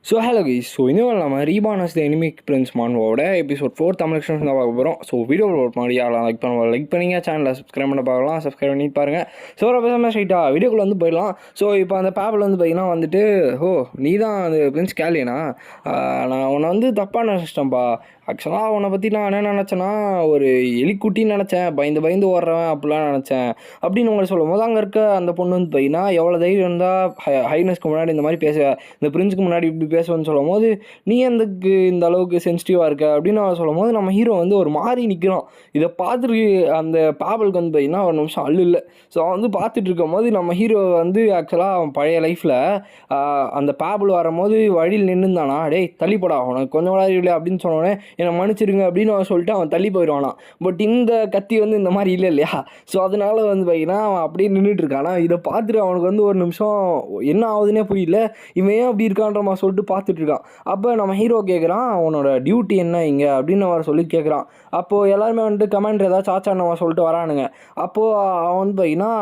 So hello guys. So இன்னும் நம்ம reborn as the enemy prince மான்வோட எபிசோட் 4 தமிழ் எக்ஸ்டென்ஷன் தான் பார்க்க போகிறோம். ஸோ வீடியோ மாதிரி யாரெல்லாம் லைக் பண்ணிங்க, சேனலில் சப்ஸ்கிரைப் பண்ண பார்க்கலாம், சப்ஸ்கிரைப் பண்ணி பாருங்கள். ஸோ ஒரு பேசாமல் ஸ்ட்ரைட்டாக வீடியோக்குள்ளே வந்து போயிடலாம். ஸோ இப்போ அந்த பேப்பில் வந்து பார்த்தீங்கன்னா வந்துட்டு நீ தான் அந்த பிரின்ஸ் கேலியனா, நான் உன்னை வந்து தப்பாக நினச்சிட்டேன்ப்பா. ஆக்சுவலாக உன்னை பற்றி நான் என்ன நினச்சேன்னா, ஒரு எலிக்குட்டின்னு நினச்சேன், பயந்து ஓடுறவன் அப்படிலாம் நினச்சேன் அப்படின்னு உங்களை சொல்லும் போது அங்கே இருக்க அந்த பொண்ணு வந்து பார்த்தீங்கன்னா எவ்வளோ தைரியம் இருந்தால் ஹைனஸ்க்கு முன்னாடி இந்த மாதிரி பேசுவேன், இந்த பிரின்ஸுக்கு முன்னாடி இப்படி பேசுவேன்னு சொல்லும் போது நீ எந்தக்கு இந்த அளவுக்கு சென்சிட்டிவாக இருக்க அப்படின்னு அவன் சொல்லும் போது நம்ம ஹீரோ வந்து ஒரு மாதிரி நிற்கிறான். இதை பார்த்துட்டு அந்த பேபலுக்கு வந்து பார்த்தீங்கன்னா ஒரு நிமிஷம் இல்லை. ஸோ அவன் வந்து பார்த்துட்டு இருக்கும் போது நம்ம ஹீரோ வந்து ஆக்சுவலாக அவன் பழைய லைஃப்பில் அந்த பேபிள் வரும்போது வழியில் நின்றுந்தானா, டேய் தள்ளிப்படா உனக்கு கொஞ்சம் விளையாடி இல்லை அப்படின்னு சொன்னோடனே என்னை மன்னிச்சிருங்க அப்படின்னு அவன் சொல்லிட்டு அவன் தள்ளி போயிடுவானா. பட் இந்த கத்தி வந்து இந்த மாதிரி இல்லை இல்லையா. ஸோ அதனால வந்து பார்த்தீங்கன்னா அவன் அப்படியே நின்றுட்டு இருக்கானா. இதை பார்த்துட்டு அவனுக்கு வந்து ஒரு நிமிஷம் என்ன ஆகுதுன்னே புரியல, இவன் ஏன் அப்படி இருக்கான்ற மாதிரி சொல்லிட்டு பார்த்துட்டு இருக்கான். அப்போ நம்ம ஹீரோ கேட்குறான், அவனோட டியூட்டி என்ன இங்கே அப்படின்னு அவர் சொல்லி கேட்குறான். அப்போது எல்லாருமே வந்துட்டு கமெண்ட் ஏதாவது சாச்சான்னு சொல்லிட்டு வரானுங்க. அப்போது அவன் வந்து பார்த்தீங்கன்னா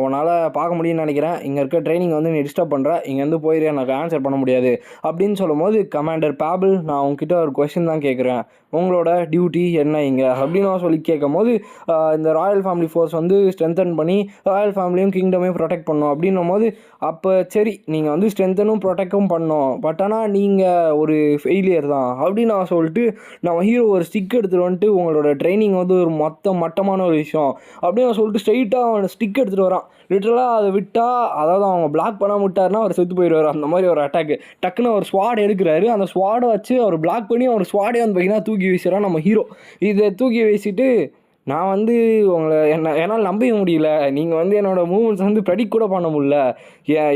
உன்னால் பார்க்க முடியும்னு நினைக்கிறேன், இங்கே இருக்க ட்ரைனிங் வந்து நீ டிஸ்டர்ப் பண்ணுற, இங்கேருந்து போயிடு, எனக்கு ஆன்சர் பண்ண முடியாது அப்படின்னு சொல்லும் போது, கமாண்டர் பேபிள் நான் உங்ககிட்ட ஒரு கொஸ்டின் தான் கேட்குறேன், உங்களோட டியூட்டி என்ன இங்கே அப்படின்னு சொல்லி கேட்கும் போது, இந்த ராயல் ஃபேமிலி ஃபோர்ஸ் வந்து ஸ்ட்ரென்தன் பண்ணி ராயல் ஃபேமிலியும் கிங்டமையும் ப்ரொடெக்ட் பண்ணோம் அப்படின்னும் போது, அப்போ சரி நீங்கள் வந்து ஸ்ட்ரென்தனும் ப்ரொடெக்டும் பண்ணோம், பட் ஆனால் நீங்கள் ஒரு ஃபெயிலியர் தான் அப்படின்னு நான் சொல்லிட்டு நம்ம ஹீரோ ஒரு ஸ்டிக் எடுத்துகிட்டு வந்துட்டு உங்களோட ட்ரைனிங் வந்து ஒரு மட்டமான ஒரு விஷயம் அப்படின்னு சொல்லிட்டு ஸ்ட்ரைட்டாக அவனை ஸ்டிக் எடுத்துகிட்டு வரான். லிட்டரலாக அதை விட்டால், அதாவது அவங்க பிளாக் பண்ண விட்டாருன்னா அவர் செத்து போயிடுவார். அந்த மாதிரி ஒரு அட்டாக்கு டக்குன்னு அவர் ஸ்வாட் எடுக்கிறாரு. அந்த ஸ்வாடை வச்சு அவர் பிளாக் பண்ணி அவர் ஸ்வாடே வந்து பார்த்தீங்கன்னா தூக்கி வீசுகிறான் நம்ம ஹீரோ. இதை தூக்கி வீசிட்டு நான் வந்து உங்களை என்னால் நம்பவே முடியல, நீங்கள் வந்து என்னோடய மூவ்மெண்ட்ஸ் வந்து ப்ரெடிக்ட் கூட பண்ண முடியல,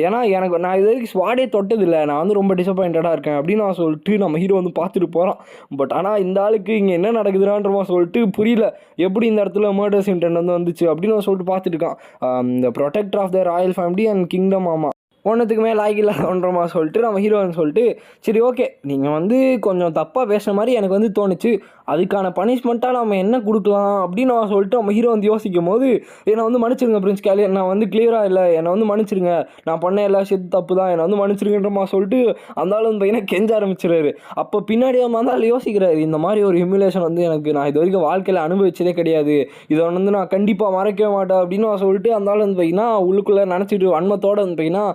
ஏன்னா நான் இது வரைக்கும் ஸ்வாடே தொட்டதில்லை, நான் வந்து ரொம்ப டிசப்பாயிண்டடாக இருக்கேன் அப்படின்னு நான் சொல்லிட்டு நம்ம ஹீரோ வந்து பார்த்துட்டு போகிறான். பட் ஆனால் இந்த ஆளுக்கு இங்கே என்ன நடக்குதுறான்றமா சொல்லிட்டு புரியல, எப்படி இந்த இடத்துல மர்டர்ஸ் இன்டென்ட் வந்து வந்துச்சு அப்படின்னு சொல்லிட்டு பார்த்துட்டு இருக்கான். இந்த protector of the royal family and kingdom, ஆமாம் ஒன்றுத்துக்குமே லாய்க்கு இல்லைன்றமா சொல்லிட்டு நம்ம ஹீரோன்னு சொல்லிட்டு சரி ஓகே நீங்கள் வந்து கொஞ்சம் தப்பாக பேசுகிற மாதிரி எனக்கு வந்து தோணுச்சு, அதுக்கான பனிஷ்மெண்ட்டாக நம்ம என்ன கொடுக்கலாம் அப்படின்னு நான் சொல்லிட்டு நம்ம ஹீரோ வந்து யோசிக்கும் போது, என்னை வந்து மன்னிச்சிருங்க பிரின்ஸ் கேலியன், நான் வந்து கிளியராக இல்லை, என்னை வந்து மன்னிச்சிருங்க, நான் பண்ண எல்லா விஷயத்து தப்பு தான், என்னை வந்து மன்னிச்சிருங்கன்றமா சொல்லிட்டு அந்த ஆள் வந்து பையனை கெஞ்ச ஆரம்பிச்சிடாரு. அப்போ பின்னாடி அந்த ஆள் யோசிக்கிறாரு, இந்த மாதிரி ஒரு ஹியூமிலேஷன் வந்து எனக்கு நான் இது வரைக்கும் வாழ்க்கையில் அனுபவிச்சதே கிடையாது, இதை வந்து நான் கண்டிப்பாக மறைக்கவே மாட்டேன் அப்படின்னு நான் சொல்லிட்டு அந்த ஆள் வந்து பையனா உள்ளுக்குள்ளே நினச்சிட்டு வன்மத்தோடு வந்து பையனா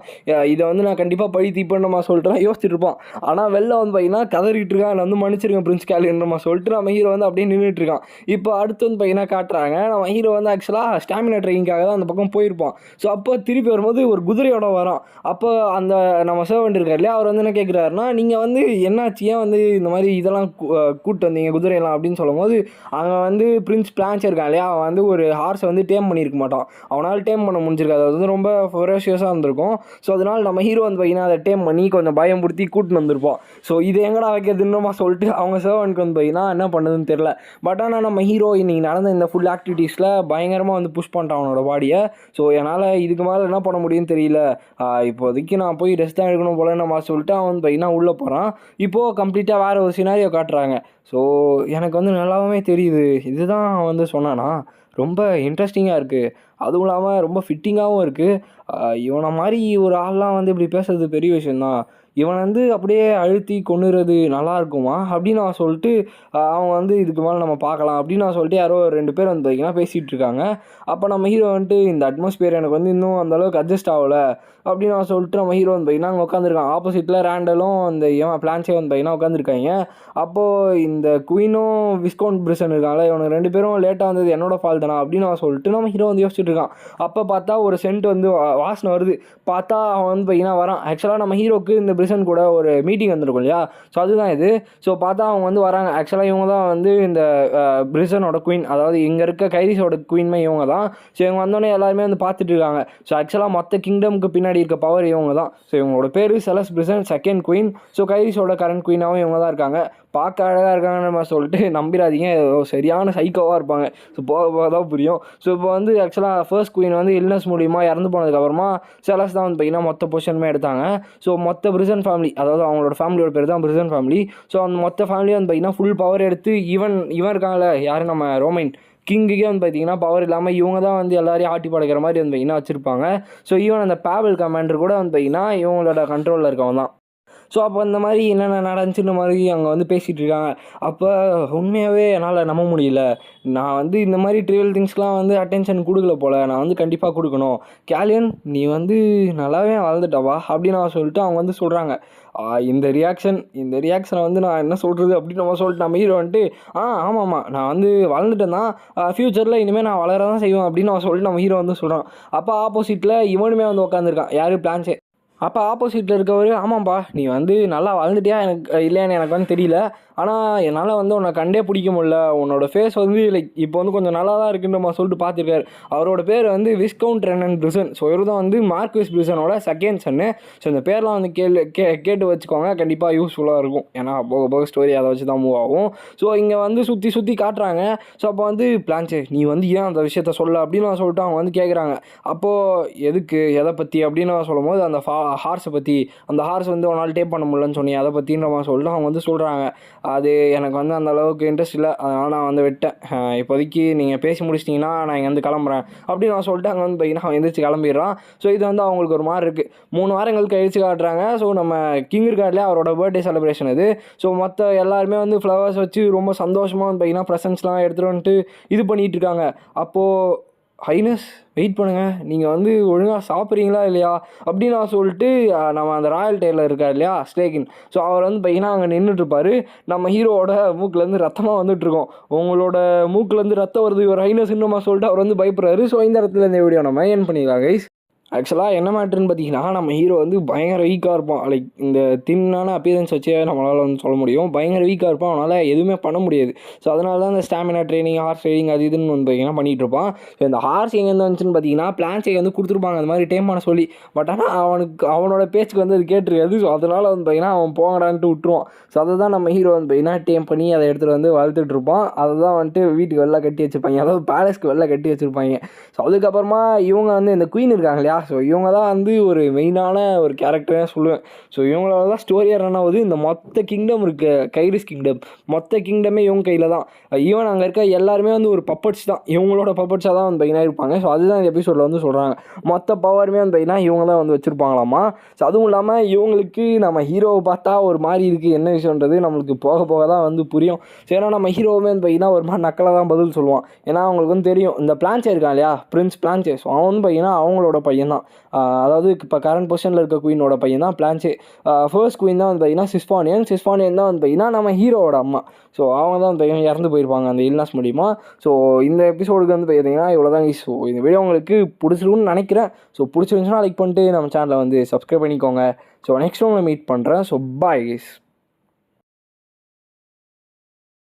இதை வந்து நான் கண்டிப்பாக பழி தீப்பேன்றமா சொல்லிட்டு யோசிச்சுட்டு இருப்பான். ஆனால் வெளில வந்து பார்த்தீங்கன்னா கதறிட்டு இருக்கான், என்னை வந்து மன்னிச்சிருங்க பிரின்ஸ் கேலியன்றமா சொல்லிட்டு நம்ம ஹீரோ வந்து அப்படியே நின்றுட்டு இருக்கான். இப்போ அடுத்து வந்து பார்த்தீங்கன்னா காட்டுறாங்க, நம்ம ஹீரோ வந்து ஆக்சுவலாக ஸ்டாமினா ட்ரைனிங்காக தான் அந்த பக்கம் போயிருப்பான். ஸோ அப்போ திருப்பி வரும்போது ஒரு குதிரையோட வரான். அப்போ அந்த நம்ம சர்வெண்ட் இருக்கார் இல்லையா, அவர் வந்து என்ன கேட்குறாருன்னா, நீங்கள் வந்து என்னாச்சு, ஏன் வந்து இந்த மாதிரி இதெல்லாம் கூப்பிட்டு வந்தீங்க குதிரையெல்லாம் அப்படின்னு சொல்லும் போது, அவன் வந்து பிரின்ஸ் பிளான்ஸ் இருக்கான் இல்லையா, அவன் வந்து ஒரு ஹார்ஸை வந்து டேம் பண்ணியிருக்க மாட்டான், அவனால் டேம் பண்ண முடிஞ்சிருக்காது, அது வந்து ரொம்ப ஃபெரோஷியஸாக இருந்திருக்கும். ஸோ அதனால் நம்ம ஹீரோ வந்து பார்த்தீங்கன்னா அதை டேம் பண்ணி கொஞ்சம் பயம்படுத்தி கூட்டின்னு வந்திருப்போம். ஸோ இது எங்கடா வைக்கிறதுன்னுமா சொல்லிட்டு அவங்க சர்வனுக்கு வந்து பார்த்தீங்கன்னா என்ன பண்ணுதுன்னு தெரில. பட் ஆனால் நம்ம ஹீரோ இன்றைக்கி நடந்த இந்த ஃபுல் ஆக்டிவிட்டீஸில் பயங்கரமாக வந்து புஷ் பண்ணிட்டான் அவனோட பாடியை. ஸோ என்னால் இதுக்கு மேலே என்ன பண்ண முடியும்னு தெரியல, இப்போதைக்கு நான் போய் ரெஸ்ட் தான் எடுக்கணும் போல நம்ம சொல்லிட்டு அவன் வந்து பார்த்தீங்கன்னா உள்ளே போகிறான். இப்போது கம்ப்ளீட்டாக வேறு ஒரு சினாரியோ காட்டுறாங்க. ஸோ எனக்கு வந்து நல்லாவே தெரியுது, இதுதான் அவன் வந்து சொன்னானா, ரொம்ப இன்ட்ரெஸ்டிங்காக இருக்குது, அதுவும் இல்லாமல் ரொம்ப ஃபிட்டிங்காகவும் இருக்குது. இவனை மாதிரி ஒரு ஆள்லாம் வந்து இப்படி பேசுறது பெரிய விஷயந்தான், இவனை வந்து அப்படியே அழுத்தி கொன்னுறது நல்லா இருக்குமா அப்படின்னு நான் சொல்லிட்டு அவங்க வந்து இதுக்கு மேலே நம்ம பார்க்கலாம் அப்படின்னு நான் சொல்லிட்டு யாரோ 2 பேர் வந்து பார்த்தீங்கன்னா பேசிகிட்டு இருக்காங்க. அப்போ நம்ம ஹீரோ வந்துட்டு இந்த அட்மாஸ்பியர் எனக்கு வந்து இன்னும் அந்தளவுக்கு அட்ஜஸ்ட் ஆகலை அப்படின்னு நான் சொல்லிட்டு நம்ம ஹீரோ வந்து பார்த்தீங்கன்னா அங்கே உட்காந்துருக்கான். ஆப்போசிட்டில் ரேண்டலும் இந்த பிளான்ஸே வந்து பார்த்தீங்கன்னா உட்காந்துருக்காங்க. அப்போது இந்த குயினும் விஸ்கவுண்ட் பிரிசன் இருக்காங்களே, இவனுக்கு 2 பேரும் லேட்டாக வந்தது என்னோட ஃபால் தானா அப்படின்னு நான் சொல்லிட்டு நம்ம ஹீரோ வந்து யோசிச்சுட்டு இருக்கான். அப்போ பார்த்தா ஒரு சென்ட் வந்து வாசனை வருது. பார்த்தா அவன் வந்து பார்த்தீங்கன்னா வரான். ஆக்சுவலாக நம்ம ஹீரோக்கு இந்த பிரிசன் கூட ஒரு மீட்டிங் வந்துருக்கும் இல்லையா, ஸோ அதுதான் இது. ஸோ பார்த்தா அவங்க வந்து வராங்க. ஆக்சுவலாக இவங்க தான் வந்து இந்த பிரிசனோட குயின், அதாவது இங்கே இருக்க கைரிஸோட குயின்மே இவங்க தான். ஸோ இவங்க வந்தோடனே எல்லாருமே வந்து பார்த்துட்டு இருக்காங்க. ஸோ ஆக்சுவலாக மற்ற கிங்டமுக்கு பின்னாடி இருக்க பவர் இவங்க தான். ஸோ இவங்களோட பேர் செலஸ் பிரிசன், செகண்ட் குயின். ஸோ கைரிஸோட கரண்ட் குயினாகவும் இவங்க தான் இருக்காங்க. பார்க்க அழகாக இருக்காங்கன்னு நம்ம சொல்லிட்டு நம்பிடாதீங்க, சரியான சைக்கோவாக இருப்பாங்க. ஸோ போக தான் புரியும். ஸோ இப்போ வந்து ஆக்சுவலாக ஃபர்ஸ்ட் குயின் வந்து இல்னஸ் மூலிமா இறந்து போனதுக்கப்புறமா செலஸ் தான் வந்து பார்த்தீங்கன்னா மொத்த பொசிஷனுமே எடுத்தாங்க. ஸோ மொத்த பிரிசன் ஃபேமிலி, அதாவது அவங்களோட ஃபேமிலியோட பேர் தான் பிரிசன் ஃபேமிலி. ஸோ அந்த மொத்த ஃபேமிலியும் வந்து பார்த்தீங்கன்னா ஃபுல் பவர் எடுத்து இவன் இருக்காங்களே யார், நம்ம ரோமைன் கிங்குக்கே வந்து பார்த்தீங்கன்னா பவர் இல்லாமல் இவங்க தான் வந்து எல்லாரையும் ஆட்டி படைக்கிற மாதிரி வந்து பார்த்தீங்கன்னா வச்சுருப்பாங்க. ஸோ ஈவன் அந்த பேபிள் கமாண்டர் கூட வந்து பார்த்தீங்கன்னா இவங்களோட கண்ட்ரோலில் இருக்கவங்க தான். ஸோ அப்போ இந்த மாதிரி என்னென்ன நடந்துச்சுன்ற மாதிரி அங்கே வந்து பேசிகிட்டு இருக்காங்க. அப்போ உண்மையாகவே என்னால் நம்ப முடியல. நான் வந்து இந்த மாதிரி ட்ரிவியல் திங்ஸ்லாம் வந்து அட்டென்ஷன் கொடுக்கல போல், நான் வந்து கண்டிப்பாக கொடுக்கணும். கேலியன் நீ வந்து நல்லாவே வளர்ந்துட்டவா அப்படின்னு அவன் சொல்லிட்டு அவங்க வந்து சொல்கிறாங்க. இந்த ரியாக்ஷனை வந்து நான் என்ன சொல்கிறது அப்படின்னு நம்ம சொல்லிட்டு நம்ம ஹீரோ வந்துட்டு ஆமாம்மா நான் வந்து வளர்ந்துட்டேன் தான், ஃப்யூச்சரில் இனிமேல் நான் வளர தான் செய்வேன் அப்படின்னு அவன் சொல்லிட்டு நம்ம ஹீரோ வந்து சொல்கிறான். அப்போ ஆப்போசிட்டில் இவனுமே வந்து உட்காந்துருக்கான், யார் பிளான்ஸே. அப்போ ஆப்போசிட்டில் இருக்கவர் ஆமாம்ப்பா நீ வந்து நல்லா வளர்ந்துட்டியா எனக்கு இல்லையான்னு எனக்கு வந்து தெரியல, ஆனால் என்னால் வந்து உன்னை கண்டே பிடிக்க முடியல, உன்னோட ஃபேஸ் வந்து லைக் இப்போ வந்து கொஞ்சம் நல்லா தான் இருக்குன்னு நம்ம சொல்லிட்டு பார்த்துருக்காரு. அவரோட பேர் வந்து விஸ்கவுண்ட் ரெனன் பிரிசன். ஸோ இவர் தான் வந்து மார்க்விஸ் பிரிசனோட செகண்ட் சன்னு. ஸோ இந்த பேர்லாம் வந்து கேட்டு வச்சுக்கோங்க, கண்டிப்பாக யூஸ்ஃபுல்லாக இருக்கும். ஏன்னா போக போக ஸ்டோரி அதை வச்சு தான் மூவ் ஆகும். ஸோ இங்கே வந்து சுற்றி காட்டுறாங்க. ஸோ அப்போ வந்து பிளான்ஸே நீ வந்து ஏன் அந்த விஷயத்த சொல்ல அப்படின்னு நான் சொல்லிட்டு அவங்க வந்து கேட்குறாங்க. அப்போது எதுக்கு எதை பற்றி அப்படின்னு நான் சொல்லும் போது அந்த ஹார்ஸை பற்றி, அந்த ஹார்ஸ் வந்து உன்னால் டேப் பண்ண முடியலன்னு சொன்னி அதை பற்றின்ற மாதிரி சொல்லிட்டு அவங்க வந்து சொல்கிறாங்க. அது எனக்கு வந்து அந்த அளவுக்கு இன்ட்ரெஸ்ட் இல்லை, அதனால் நான் வந்து விட்டேன். இப்போதைக்கு நீங்கள் பேசி முடிச்சிட்டிங்கன்னா நான் இங்கே வந்து கிளம்புறேன் அப்படின்னு நான் சொல்லிட்டு அங்கே வந்து பார்த்தீங்கன்னா அவன் எந்திரிச்சு கிளம்பிடுறான். ஸோ இது வந்து அவங்களுக்கு ஒரு மாதிரி இருக்குது. 3 வாரங்கள் கழிச்சு காட்டுறாங்க. ஸோ நம்ம கிங் இருக்கார்லேயே அவரோட பர்த்டே செலிப்ரேஷன் இது. ஸோ மற்ற எல்லாருமே வந்து ஃப்ளவர்ஸ் வச்சு ரொம்ப சந்தோஷமாக வந்து பார்த்தீங்கன்னா ப்ரெசன்ட்ஸ்லாம் எடுத்துகிட்டு வந்துட்டு இது பண்ணிகிட்டு இருக்காங்க. அப்போது ஹைனஸ் வெயிட் பண்ணுங்கள், நீங்கள் வந்து ஒழுங்காக சாப்பிட்றீங்களா இல்லையா அப்படின்னு நான் சொல்லிட்டு நம்ம அந்த ராயல் டெய்லர் இருக்கார் இல்லையா ஸ்லேகின், ஸோ அவர் வந்து பார்த்தீங்கன்னா அங்கே நின்றுட்டுருப்பார். நம்ம ஹீரோவோட மூக்கிலேருந்து ரத்தமாக வந்துட்டுருக்கோம். உங்களோட மூக்கிலேருந்து ரத்தம் வருது ஒரு ஹைனஸ் இன்னுமா சொல்லிட்டு அவர் வந்து பயப்படுறாரு. ஸோ இந்த இடத்துல இந்த வீடியோ நம்ம என் பண்ணிக்கலாம் கைஸ். ஆக்சுவலாக என்ன மேட்ருன்னு பார்த்தீங்கன்னா நம்ம ஹீரோ வந்து பயங்கர வீக்காக இருப்பான். லைக் இந்த தின்னான அப்பியரன்ஸ் வச்சே நம்மளால் வந்து சொல்ல முடியும், பயங்கர வீக்காக இருப்பான். அவனால் எதுவுமே பண்ண முடியாது. ஸோ அதனால தான் இந்த ஸ்டாமினா ட்ரைனிங், ஹார்ஸ் ட்ரைனிங் அது இதுன்னு வந்து பார்த்தீங்கன்னா பண்ணிகிட்டு இருப்பான். ஸோ இந்த ஹார்ஸ் எங்கேருந்து வந்துச்சுன்னு பார்த்தீங்கன்னா பிளான்ஸை வந்து கொடுத்துருப்பாங்க அந்த மாதிரி டைம் பண்ண சொல்லி. பட் ஆனால் அவனோட பேச்சுக்கு வந்து அது கேட்டுருக்காது. ஸோ அதனால் வந்து பார்த்தீங்கன்னா அவன் போங்கடான்ட்டு விட்டுருவான். ஸோ அதை தான் நம்ம ஹீரோ வந்து பார்த்தீங்கன்னா டேம் பண்ணி அதை எடுத்துகிட்டு வந்து வளர்த்துட்டு இருப்பான். அதை தான் வந்துட்டு வீட்டுக்கு வெளில கட்டி வச்சுருப்பாங்க, அதாவது பேலஸ்க்கு வெளில கட்டி வச்சுருப்பாங்க. ஸோ அதுக்கப்புறமா இவங்க வந்து இந்த குயின் இருக்காங்க இல்லையா, ஸோ இவங்க தான் வந்து ஒரு மெயினான ஒரு கேரக்டரே சொல்லுவேன். ஸோ இவங்களால தான் ஸ்டோரியாக ரன் ஆகுது. இந்த மொத்த கிங்டம் இருக்குது, கைரிஸ் கிங்டம், மொத்த கிங்டமே இவங்க கையில் தான். ஈவன் அங்கே இருக்க எல்லாருமே வந்து ஒரு பப்பட்ஸ் தான், இவங்களோட பப்பட்ஸாக தான் வந்து பையனாக இருப்பாங்க. ஸோ அதுதான் இந்த எபிசோடில் வந்து சொல்கிறாங்க. மொத்த பவருமே வந்து பையனா இவங்க தான் வந்து வச்சுருப்பாங்களாமா. ஸோ அதுவும் இல்லாமல் இவங்களுக்கு நம்ம ஹீரோவை பார்த்தா ஒரு மாதிரி இருக்குது, என்ன விஷயன்றது நம்மளுக்கு போக போக தான் வந்து புரியும். ஸோ ஏன்னா நம்ம ஹீரோவுமே வந்து பையனா ஒரு மாதிரி நக்கலாக தான் பதில் சொல்லுவான். ஏன்னா அவங்களுக்கு வந்து தெரியும் இந்த பிளான்ஸே இருக்கான் இல்லையா, பிரின்ஸ் பிளான்ஸே, ஸோ அவன் வந்து பையனா அவங்களோட பையன் தான். அதாவது இப்போ கரண்ட் பொசிஷனில் இருக்க குயினோட பையன் தான் பிளான்ஸே. ஃபர்ஸ்ட் குயின் தான் வந்து பார்த்தீங்கன்னா சிஸ்பானியன் தான் வந்து பார்த்தீங்கன்னா நம்ம ஹீரோவோட அம்மா. ஸோ அவங்க தான் வந்து இறந்து போயிருப்பாங்க அந்த இல்னஸ் மூலிமா. ஸோ இந்த எபிசோடுக்கு வந்து பார்த்தீங்கன்னா இவ்வளோ தான். ஸோ இந்த வீடியோ உங்களுக்கு பிடிச்சிருக்குன்னு நினைக்கிறேன். ஸோ பிடிச்சிருந்துச்சுன்னா லைக் பண்ணிட்டு நம்ம சேனலை வந்து சப்ஸ்கிரைப் பண்ணிக்கோங்க. ஸோ நெக்ஸ்ட் உங்களை மீட் பண்ணுறேன். So bye guys.